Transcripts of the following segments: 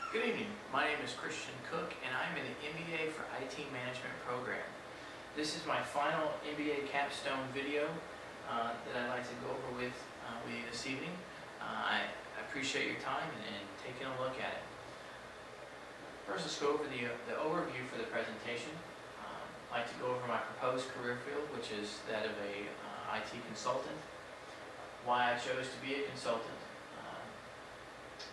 Good evening. My name is Christian Cook, and I'm in the MBA for IT Management program. This is my final MBA Capstone video that I'd like to go over with you this evening. I appreciate your time and taking a look at it. First, let's go over the overview for the presentation. I'd like to go over my proposed career field, which is that of a IT consultant, why I chose to be a consultant,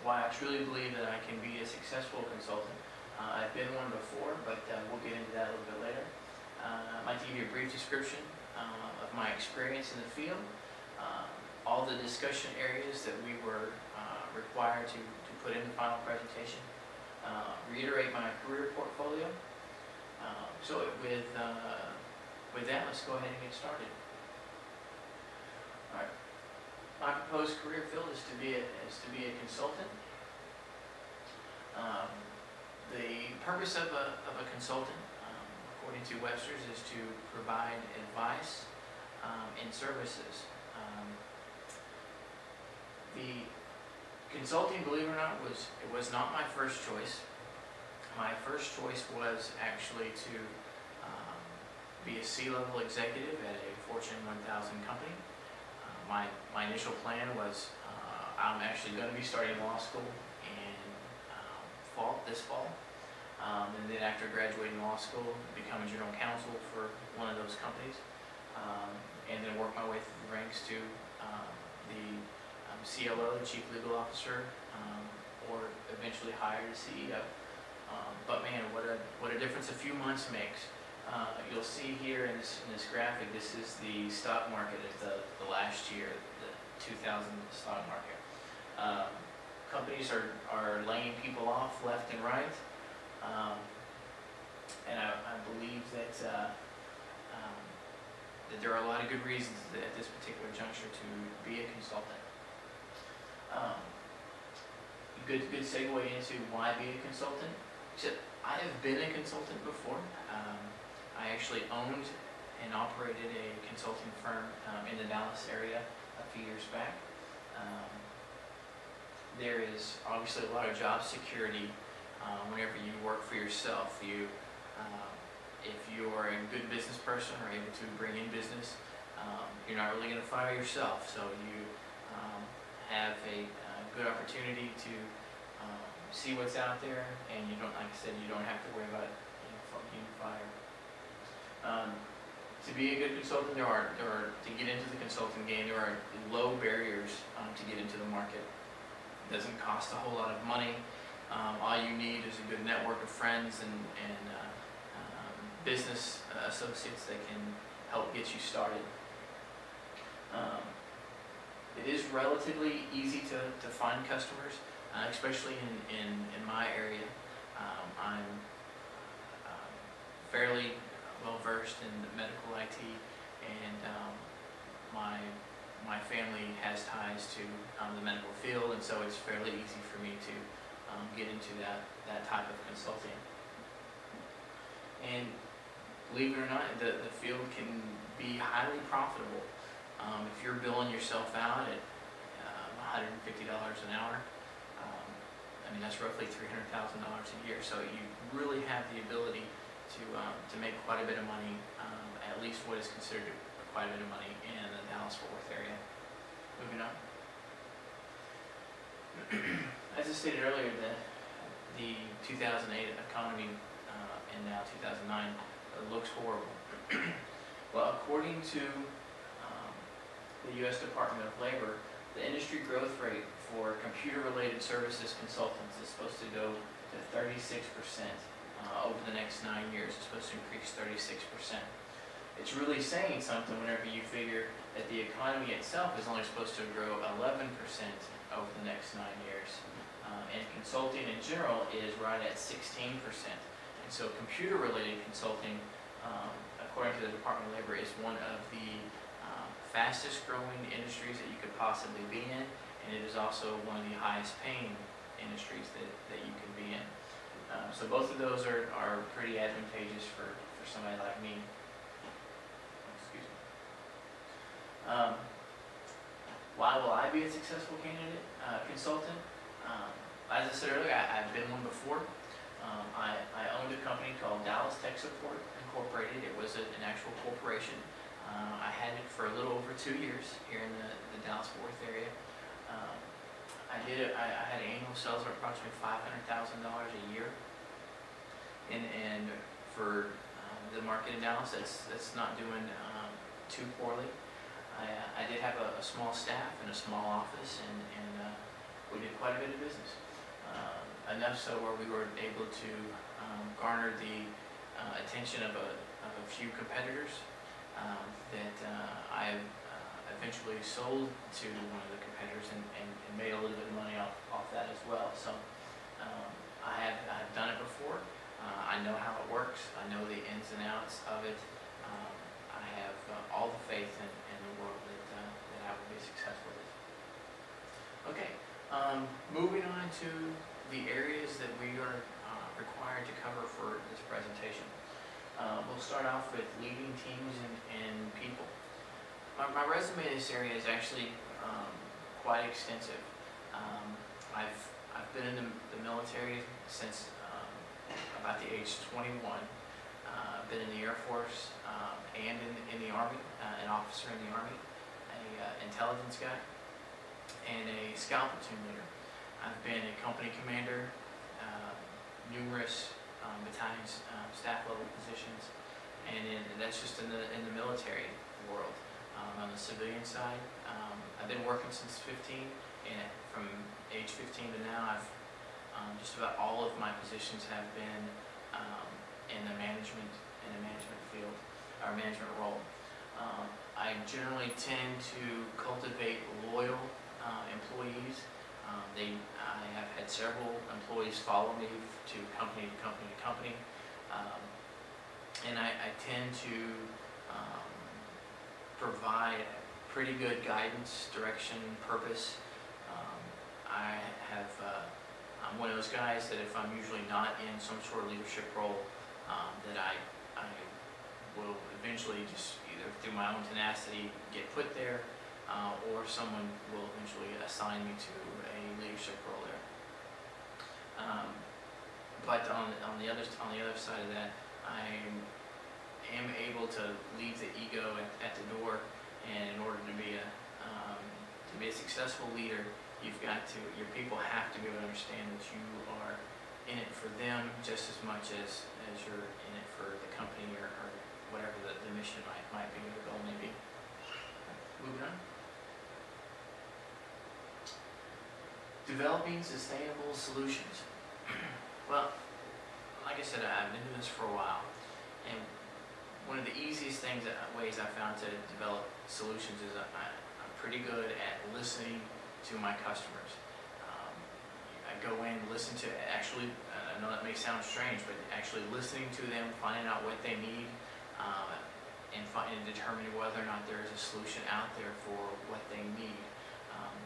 why I truly believe that I can be a successful consultant. I've been one before, but we'll get into that a little bit later. I'd like to give you a brief description of my experience in the field, all the discussion areas that we were required to put in the final presentation, reiterate my career portfolio. So with that, let's go ahead and get started. All right. My proposed career field is to be a consultant. The purpose of a consultant, according to Webster's, is to provide advice and services. The consulting, believe it or not, was not my first choice. My first choice was actually to be a C-level executive at a Fortune 1000 company. My initial plan was I'm actually going to be starting law school in this fall. And then after graduating law school, become a general counsel for one of those companies. And then work my way through the ranks to the CLO, the Chief Legal Officer, or eventually hire the CEO. But man, what a difference a few months makes. You'll see here in this graphic, this is the stock market of the last year, the 2000 stock market. Companies are laying people off left and right, and I believe that that there are a lot of good reasons at this particular juncture to be a consultant. Good segue into why be a consultant. Except I have been a consultant before. I actually owned and operated a consulting firm in the Dallas area a few years back. There is obviously a lot of job security whenever you work for yourself. If you are a good business person or able to bring in business, you're not really going to fire yourself. So you have a good opportunity to see what's out there, and you don't, like I said, you don't have to worry about being fired. To be a good consultant, to get into the consulting game, there are low barriers to get into the market. It doesn't cost a whole lot of money. All you need is a good network of friends and business associates that can help get you started. It is relatively easy to find customers, especially in my area. I'm fairly well versed in the medical IT, and my family has ties to the medical field, and so it's fairly easy for me to get into that type of consulting. And believe it or not, the field can be highly profitable. If you're billing yourself out at $150 an hour, I mean that's roughly $300,000 a year. So you really have the ability to make quite a bit of money, at least what is considered quite a bit of money in the Dallas-Fort Worth area. Moving on. As I stated earlier, the 2008 economy and now 2009 looks horrible. Well, according to the U.S. Department of Labor, the industry growth rate for computer-related services consultants is supposed to go to 36%. Over the next 9 years. It's supposed to increase 36%. It's really saying something whenever you figure that the economy itself is only supposed to grow 11% over the next 9 years. And consulting in general is right at 16%. And so computer-related consulting, according to the Department of Labor, is one of the fastest growing industries that you could possibly be in, and it is also one of the highest paying industries that you could be in. So both of those are pretty advantageous for somebody like me. Excuse me. Why will I be a successful candidate, consultant? As I said earlier, I've been one before. I owned a company called Dallas Tech Support Incorporated. It was an actual corporation. I had it for a little over 2 years here in the Dallas-Fort Worth area. I had annual sales of approximately $500,000 a year, and for the market in Dallas, that's not doing too poorly. I did have a small staff and a small office, and we did quite a bit of business. Enough so where we were able to garner the attention of a few competitors that I eventually sold to one of the competitors and made a little bit of money off that as well. So I've done it before. I know how it works. I know the ins and outs of it. I have all the faith in the world that I will be successful with. Okay, moving on to the areas that we are required to cover for this presentation. We'll start off with leading teams and people. My resume in this area is actually quite extensive. I've been in the military since about the age of 21. I've been in the Air Force and in the Army, an officer in the Army, a intelligence guy, and a scout platoon leader. I've been a company commander, numerous battalions, staff level positions, and that's just in the military world. On the civilian side, I've been working since 15, and from age 15 to now, I've just about all of my positions have been in the management field or management role. I generally tend to cultivate loyal employees. I have had several employees follow me to company to company to company, and I tend to provide pretty good guidance, direction, purpose. I'm one of those guys that if I'm usually not in some sort of leadership role, that I will eventually just either through my own tenacity get put there, or someone will eventually assign me to a leadership role there. But on the other side of that, I am able to leave the ego at the door, and in order to be a successful leader, your people have to be able to understand that you are in it for them just as much as you're in it for the company or whatever the mission might be or the goal may be. Moving on. Developing sustainable solutions. Well, like I said, I've been doing this for a while, and one of the easiest ways I found to develop solutions is I'm pretty good at listening to my customers. I go in, listen to actually, I know that may sound strange, but actually listening to them, finding out what they need, and determining whether or not there is a solution out there for what they need.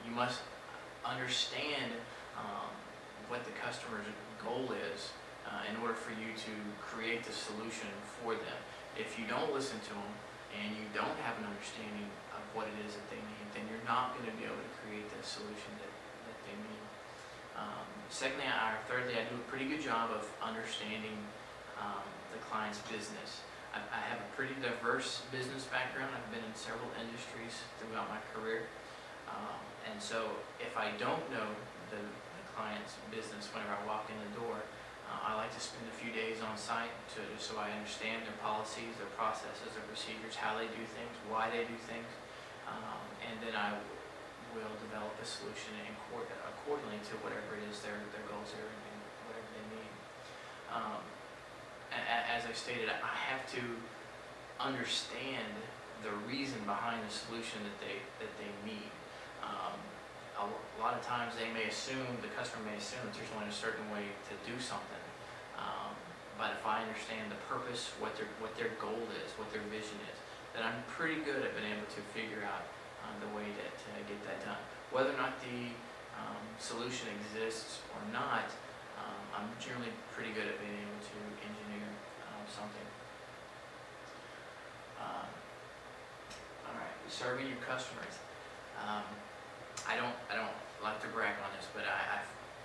You must understand what the customer's goal is in order for you to create the solution for them. If you don't listen to them and you don't have an understanding of what it is that they need, then you're not going to be able to create the solution that they need. Thirdly, I do a pretty good job of understanding the client's business. I have a pretty diverse business background. I've been in several industries throughout my career. And so if I don't know the client's business whenever I walk in the door, I like to spend a few days on site so I understand their policies, their processes, their procedures, how they do things, why they do things, and then I will develop a solution accordingly to whatever it is their goals are and whatever they need. As I stated, I have to understand the reason behind the solution that they need. A lot of times the customer may assume that there's only a certain way to do something. But if I understand the purpose, what their goal is, what their vision is, then I'm pretty good at being able to figure out the way to get that done. Whether or not the solution exists or not, I'm generally pretty good at being able to engineer something. All right, serving your customers. I don't like to brag on this, but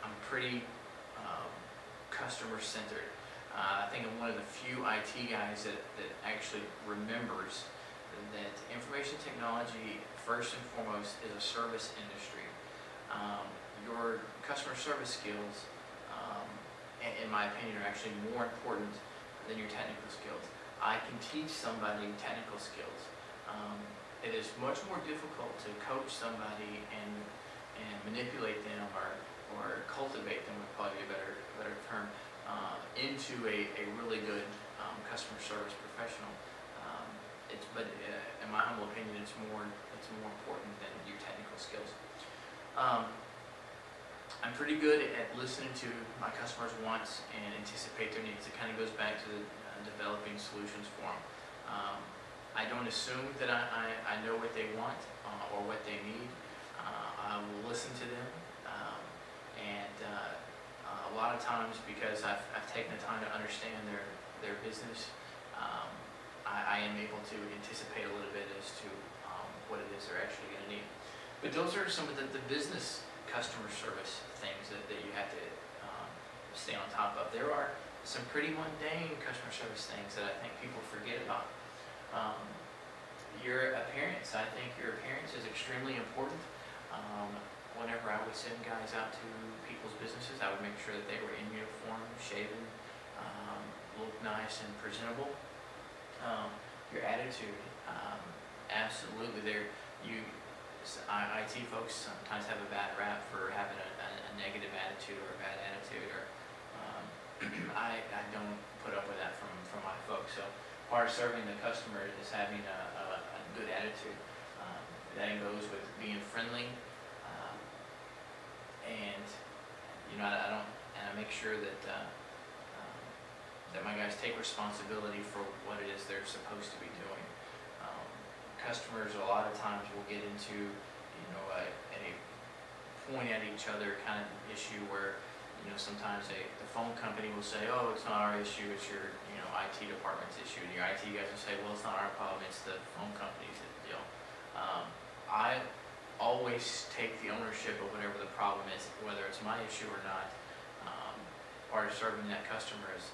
I'm pretty customer centered. I think I'm one of the few IT guys that actually remembers that information technology, first and foremost, is a service industry. Your customer service skills, in my opinion, are actually more important than your technical skills. I can teach somebody technical skills. It is much more difficult to coach somebody and manipulate them or cultivate them, would probably be a better term, into a really good customer service professional. But in my humble opinion, it's more important than your technical skills. I'm pretty good at listening to my customers' wants and anticipate their needs. It kind of goes back to the developing solutions for them. I don't assume that I know what they want or what they need. I will listen to them, and a lot of times, because I've taken the time to understand their business, I am able to anticipate a little bit as to what it is they're actually going to need. But those are some of the business customer service things that you have to stay on top of. There are some pretty mundane customer service things that I think people forget about. Your appearance. I think your appearance is extremely important. Whenever I would send guys out to people's businesses, I would make sure that they were in uniform, shaven, looked nice and presentable. Your attitude, absolutely. IT folks sometimes have a bad rap for having a negative attitude or a bad attitude, or I don't put up with that from my folks. So part of serving the customer is having a good attitude. That goes with being friendly, and I make sure that that my guys take responsibility for what it is they're supposed to be doing. Customers a lot of times will get into a point at each other kind of issue where sometimes the phone company will say, oh, it's not our issue, it's your IT department's issue, and your IT guys will say, well, it's not our problem, it's the phone company's deal. I always take the ownership of whatever the problem is, whether it's my issue or not. Part of serving that customer is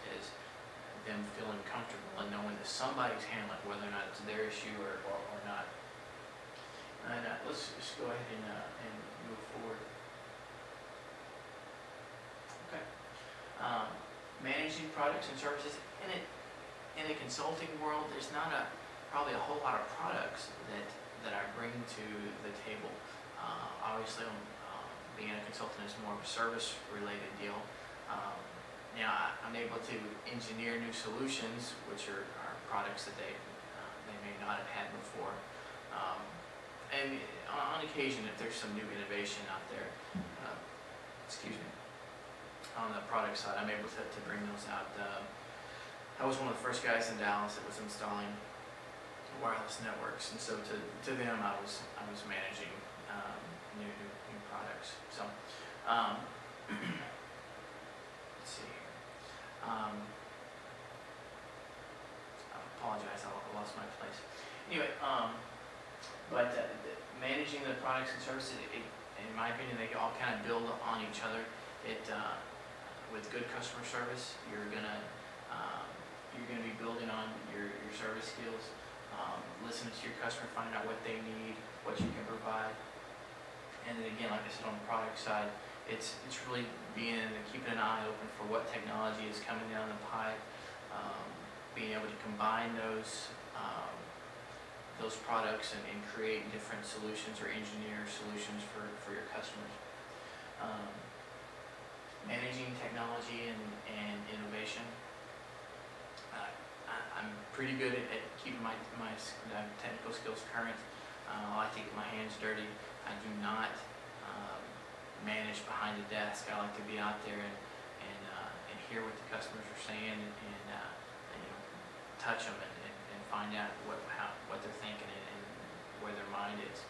them feeling comfortable and knowing that somebody's handling it, whether or not it's their issue or not. And let's just go ahead and move forward. Okay. Managing products and services. In a consulting world, there's not probably a whole lot of products that I bring to the table. Obviously, being a consultant is more of a service-related deal. Now, I'm able to engineer new solutions, which are products that they may not have had before. And on occasion, if there's some new innovation out there, on the product side, I'm able to bring those out. I was one of the first guys in Dallas that was installing wireless networks, and so to them, I was managing new products. So. Let's see here. I apologize, I lost my place. Anyway, but managing the products and services, in my opinion, they all kind of build on each other. With good customer service, you're gonna be building on your service skills, listening to your customer, finding out what they need, what you can provide, and then again, like I said, on the product side, it's really keeping an eye open for what technology is coming down the pipe, being able to combine those products and create different solutions or engineer solutions for your customers. Managing technology and innovation. I'm pretty good at keeping my technical skills current. I like to get my hands dirty. I do not manage behind the desk. I like to be out there and hear what the customers are saying and touch them and find out what they're thinking and where their mind is.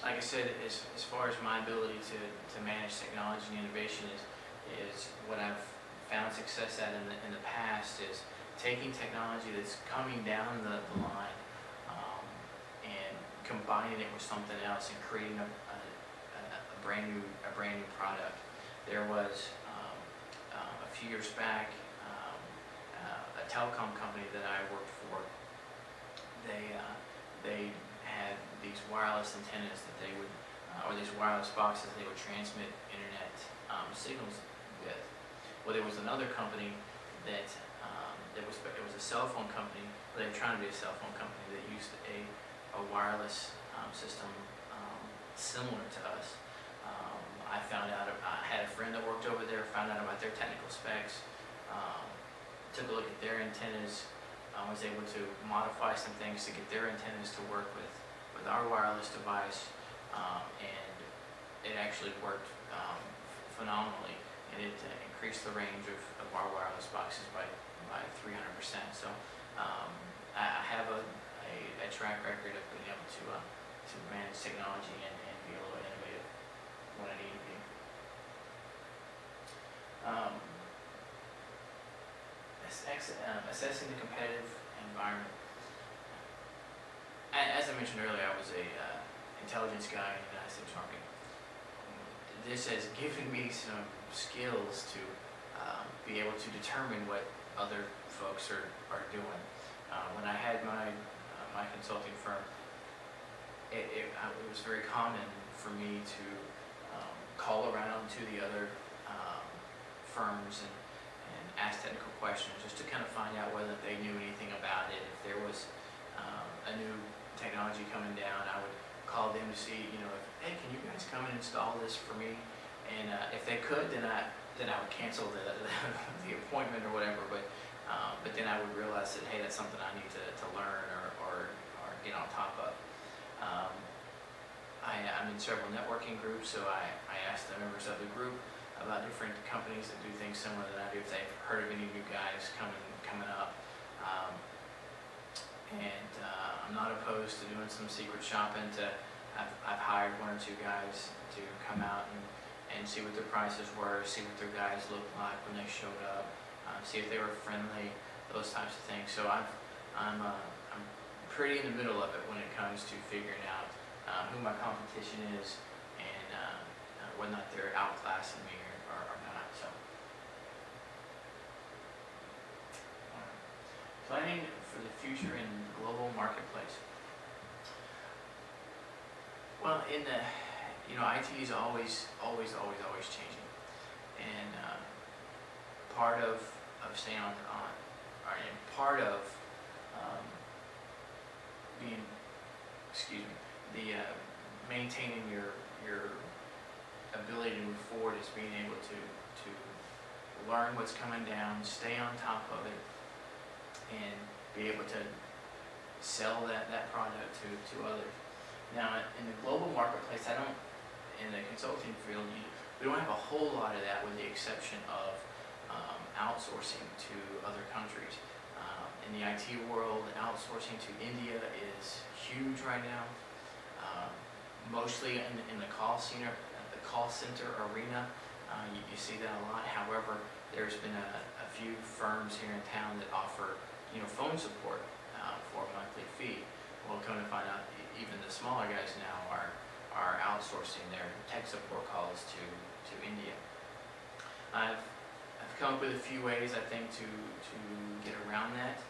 Like I said, as far as my ability to manage technology and innovation is what I've found success at in the past is taking technology that's coming down the line and combining it with something else and creating a brand new product. There was a few years back a telecom company that I worked for. They had these wireless antennas that they would, or these wireless boxes they would transmit internet signals with. Well, there was another company that it was a cell phone company, but they were trying to be a cell phone company that used a wireless system similar to us. I found out, I had a friend that worked over there, found out about their technical specs, took a look at their antennas, was able to modify some things to get their antennas to work with our wireless device, and it actually worked phenomenally, and it increased the range of our wireless boxes by 300%. So I have a track record of being able to manage technology and be a little innovative when I need to be. Assessing the competitive environment. As I mentioned earlier, I was a intelligence guy in the United States Army. This has given me some skills to be able to determine what other folks are doing. When I had my consulting firm, it was very common for me to call around to the other firms and ask technical questions just to kind of find out whether they knew anything about it. If there was a new technology coming down, I would call them to see, hey, can you guys come and install this for me? And if they could, then I would cancel the appointment or whatever. But then I would realize that, hey, that's something I need to learn or get on top of. I'm in several networking groups, so I asked the members of the group about different companies that do things similar that I do, if they've heard of any new guys coming up. I'm not opposed to doing some secret shopping. I've hired one or two guys to come out and see what their prices were, see what their guys looked like when they showed up, see if they were friendly, those types of things. So I'm pretty in the middle of it when it comes to figuring out who my competition is and whether or not they're outclassing me or not. So, planning for the future in the global marketplace. Well, IT is always changing, and part of staying on part of being, maintaining your ability to move forward is being able to learn what's coming down, stay on top of it, and be able to sell that product to others. Now, in the global marketplace, in the consulting field, we don't have a whole lot of that, with the exception of outsourcing to other countries. In the IT world, outsourcing to India is huge right now. Mostly in the call center arena, you see that a lot. However, there's been a few firms here in town that offer phone support for a monthly fee. Well, come to find out, even the smaller guys now are outsourcing their tech support calls to India. I've come up with a few ways, I think, to get around that.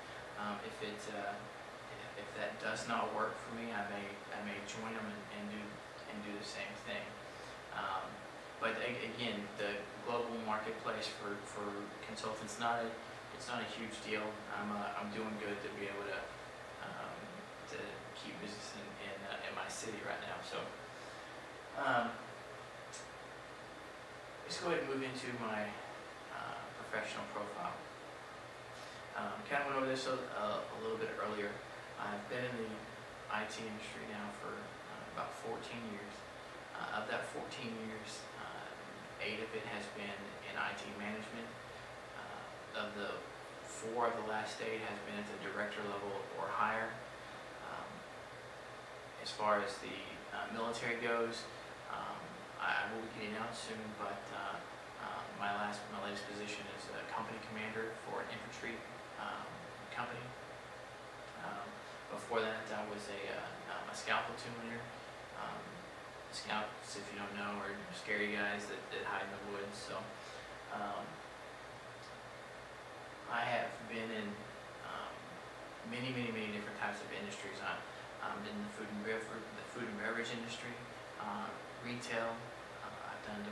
If that does not work for me, I may join them and do the same thing. But again, the global marketplace for consultants, it's not a huge deal. I'm doing good to be able to keep business in my city right now. So let's go ahead and move into my professional profile. Kind of went over this a little bit earlier. I've been in the IT industry now for about 14 years. Of that 14 years, 8 of it has been in IT management. Of the 4 of the last 8 has been at the director level or higher. As far as the military goes, I will be getting out soon, but my latest position is a company commander for an infantry company. Before that, I was a scout platoon leader. scouts, if you don't know, are scary guys that hide in the woods. So I have been in many different types of industries. I'm in the food and beverage industry, retail. I've done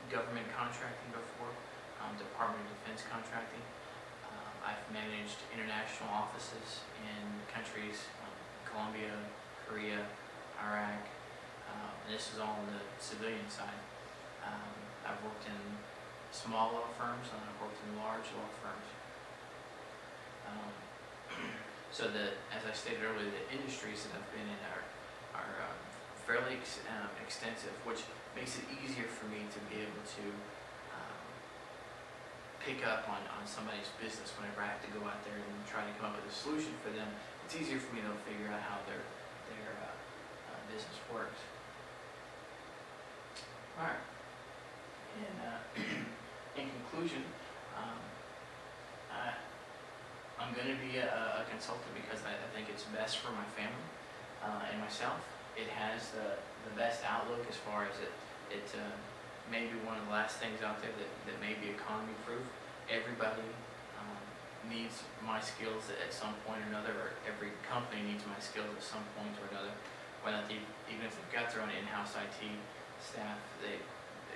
government contracting before, Department of Defense contracting. I've managed international offices in countries, Colombia, Korea, Iraq, and this is all on the civilian side. I've worked in small law firms and I've worked in large law firms. So as I stated earlier, the industries that I've been in are fairly extensive, which makes it easier for me to be able to pick up on somebody's business whenever I have to go out there and try to come up with a solution for them. It's easier for me to figure out how their business works. All right. And in conclusion, I'm going to be a consultant because I think it's best for my family and myself. It has the best outlook as far as it may be one of the last things out there that may be economy proof. Everybody needs my skills at some point or another, or every company needs my skills at some point or another. Even if they've got their own in-house IT staff, they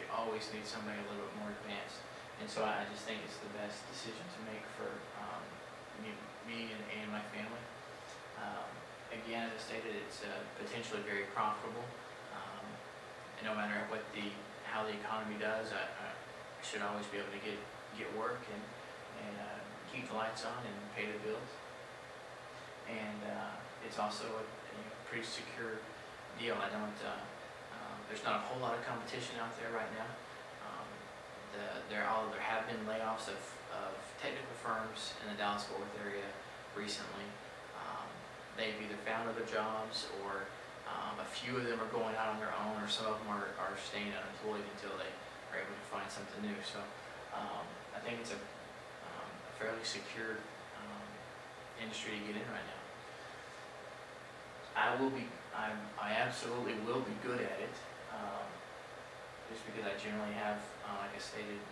always need somebody a little bit more advanced. And so I just think it's the best decision to make for me and my family. Again, as I stated, it's potentially very profitable. And no matter how the economy does, I should always be able to get work and keep the lights on and pay the bills. And it's also a pretty secure deal. There's not a whole lot of competition out there right now. There have been layoffs of technical firms in the Dallas-Fort Worth area recently. They've either found other jobs, or a few of them are going out on their own, or some of them are staying unemployed until they are able to find something new. So I think it's a fairly secure industry to get in right now. I absolutely will be good at it, just because I generally have, like I stated,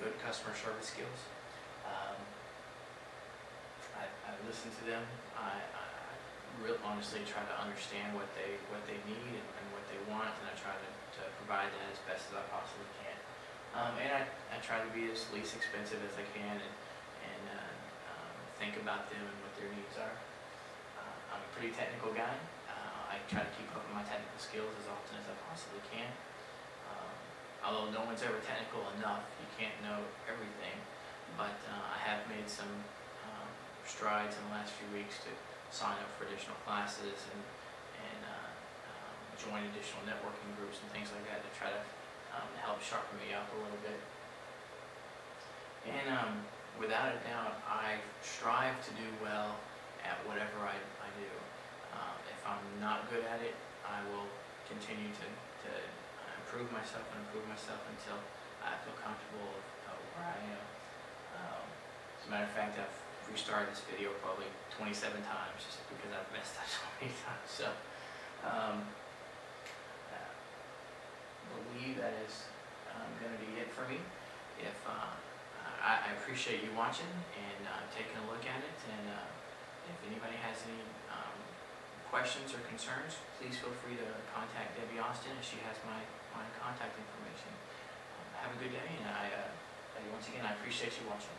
good customer service skills. I listen to them. I really honestly try to understand what they need and what they want, and I try to provide that as best as I possibly can. And I try to be as least expensive as I can, and think about them and what their needs are. I'm a pretty technical guy. I try to keep up with my technical skills as often as I possibly can. Although no one's ever technical enough, you can't know everything. But I have made some strides in the last few weeks to sign up for additional classes and join additional networking groups and things like that to try to help sharpen me up a little bit. And without a doubt, I strive to do well at whatever I do. If I'm not good at it, I will continue to improve myself until I feel comfortable of where I am. As a matter of fact, I've restarted this video probably 27 times just because I've messed up so many times. So I believe that is going to be it for me. If I appreciate you watching and taking a look at it, and if anybody has any questions or concerns, please feel free to contact Debbie Austin, as she has my contact information. Have a good day, and once again, I appreciate you watching.